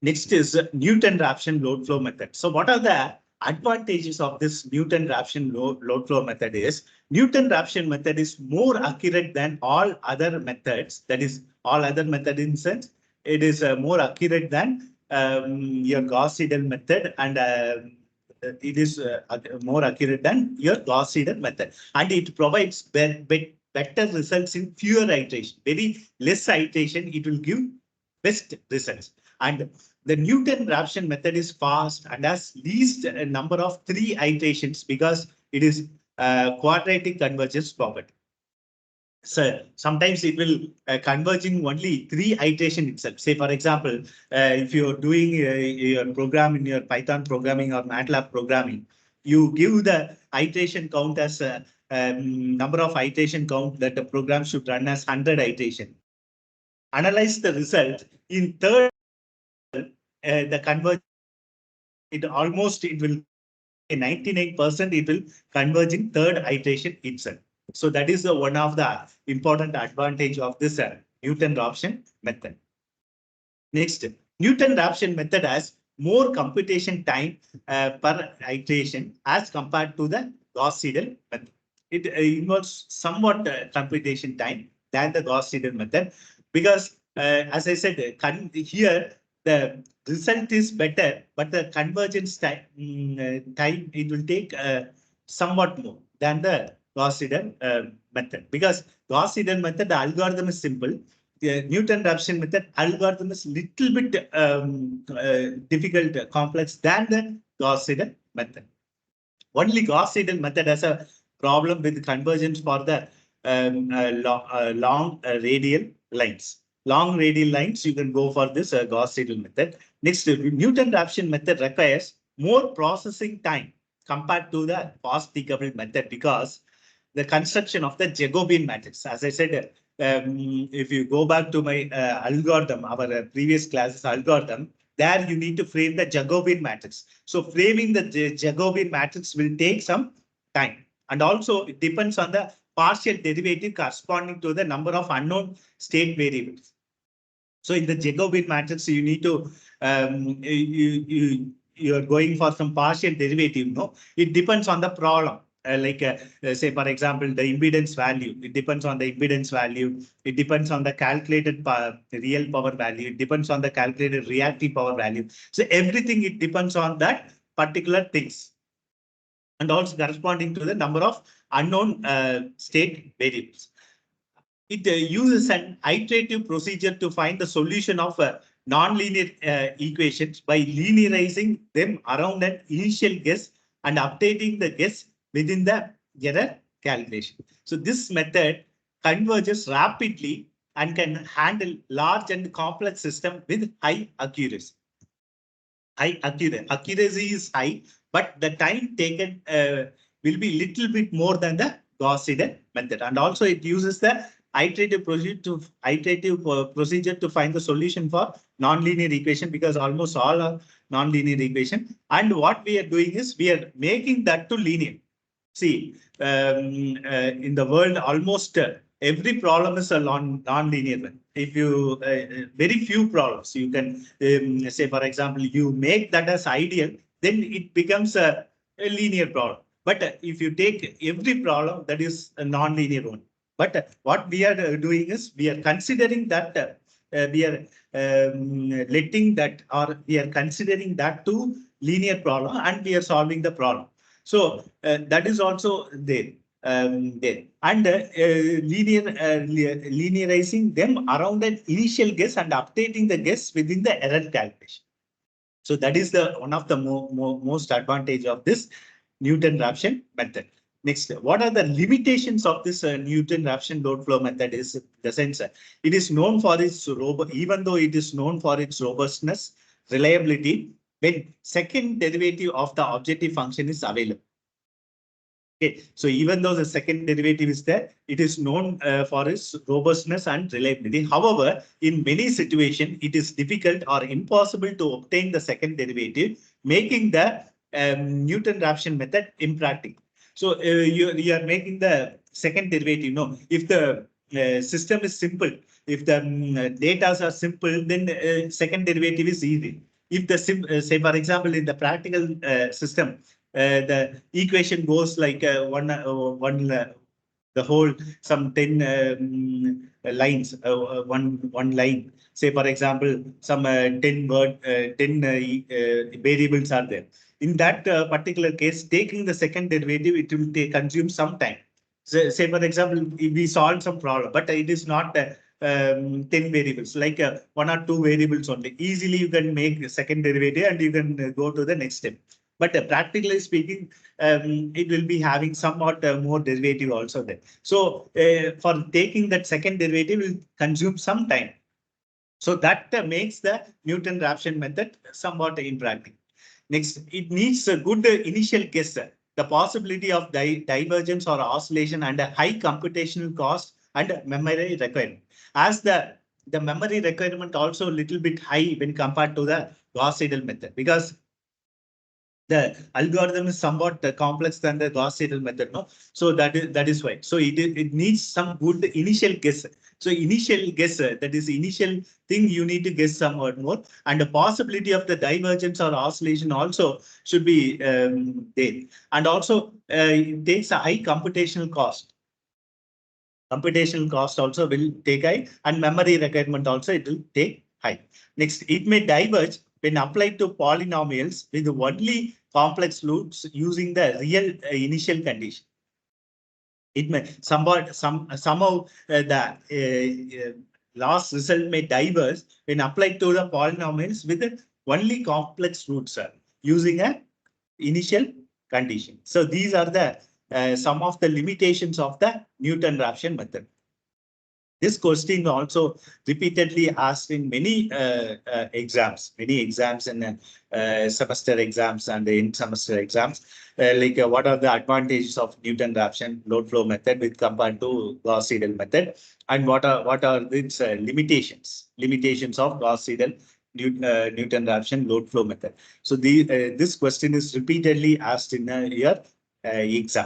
Next is Newton-Raphson load flow method. So what are the advantages of this Newton-Raphson load flow method is Newton-Raphson method is more accurate than all other methods. That is all other method in sense it is more accurate than your Gauss Siedel method, and it is more accurate than your Gauss Siedel method, and it provides better results in fewer iteration. Very less iteration, it will give best results. And the Newton-Raphson method is fast and has least number of 3 iterations because it is quadratic convergence property. So sometimes it will converge in only 3 iteration itself. Say, for example, if you're doing your program in your Python programming or MATLAB programming, you give the iteration count as number of iteration count that the program should run as 100 iteration. Analyze the result in third, the converge, it will 99% it will converge in third iteration itself. So that is one of the important advantage of this Newton-Raphson method. Next, Newton-Raphson method has more computation time per iteration as compared to the Gauss Siedel method. It involves somewhat computation time than the Gauss Siedel method because, as I said, here the result is better, but the convergence time, it will take somewhat more than the Gauss Siedel method, because Gauss Siedel method, the algorithm is simple. The Newton-Raphson method algorithm is little bit difficult, complex than the Gauss Siedel method. Only Gauss Siedel method has a problem with convergence for the long radial lines. Long radial lines, you can go for this Gauss Siedel method. Next, Newton-Raphson method requires more processing time compared to the fast-decoupled method because the construction of the Jacobian matrix. As I said, if you go back to my algorithm, our previous classes algorithm, there you need to frame the Jacobian matrix. So framing the Jacobian matrix will take some time. And also it depends on the partial derivative corresponding to the number of unknown state variables. So in the Jacobian matrix, you need to, you are going for some partial derivative. No, it depends on the problem. Say, for example, the impedance value. It depends on the impedance value. It depends on the calculated real power value. It depends on the calculated reactive power value. So everything, it depends on that particular things. And also corresponding to the number of unknown state variables. It uses an iterative procedure to find the solution of nonlinear equations by linearizing them around an initial guess and updating the guess within the error calculation. So this method converges rapidly and can handle large and complex systems with high accuracy. Accuracy is high, but the time taken will be little bit more than the Gauss Siedel method. And also it uses the iterative procedure to find the solution for nonlinear equation, because almost all are nonlinear equation. And what we are doing is we are making that to linear. See, in the world, almost every problem is a non-linear one. If you, very few problems, you can say, for example, you make that as ideal, then it becomes a linear problem. But if you take every problem, that is a non-linear one. But what we are doing is we are considering that we are letting that, or we are considering that to linear problem, and we are solving the problem. So that is also there. And linearizing them around an initial guess and updating the guess within the error calculation. So that is the one of the most advantage of this Newton-Raphson method. Next, what are the limitations of this Newton-Raphson load flow method? Is the sense it is known for its even though it is known for its robustness, reliability, when second derivative of the objective function is available. Okay, so even though the second derivative is there, it is known for its robustness and reliability. However, in many situations, it is difficult or impossible to obtain the second derivative, making the Newton-Raphson method impractical. So you are making the second derivative. No, if the system is simple, if the data are simple, then second derivative is easy. if the say for example in the practical system, the equation goes like the whole some 10 lines, one line. Say for example, some 10 variables are there. In that particular case, taking the second derivative, it will consume some time. So, say for example, if we solve some problem, but it is not 10 variables, like one or two variables only. Easily you can make a second derivative and you can go to the next step. But practically speaking, it will be having somewhat more derivative also there. So for taking that second derivative will consume some time. So that makes the Newton-Raphson method somewhat impractical. Next, it needs a good initial guess. The possibility of divergence or oscillation and a high computational cost and memory requirement. As the memory requirement also a little bit high when compared to the Gauss Siedel method, because the algorithm is somewhat complex than the Gauss Siedel method, no? So that is why. So it needs some good initial guess. So initial guess, that is initial thing you need to guess somewhat more, and the possibility of the divergence or oscillation also should be there. And also it takes a high computational cost. Computational cost also will take high, and memory requirement also it will take high. Next, it may diverge when applied to polynomials with only complex roots using the real initial condition. It may somehow the last result may diverge when applied to the polynomials with only complex roots using a initial condition. So these are the some of the limitations of the Newton-Raphson method. This question also repeatedly asked in many exams in semester exams and in semester exams. What are the advantages of Newton-Raphson load flow method with compared to Gauss Siedel method, and what are its limitations of Gauss Siedel Newton-Raphson load flow method. So this question is repeatedly asked in your exam.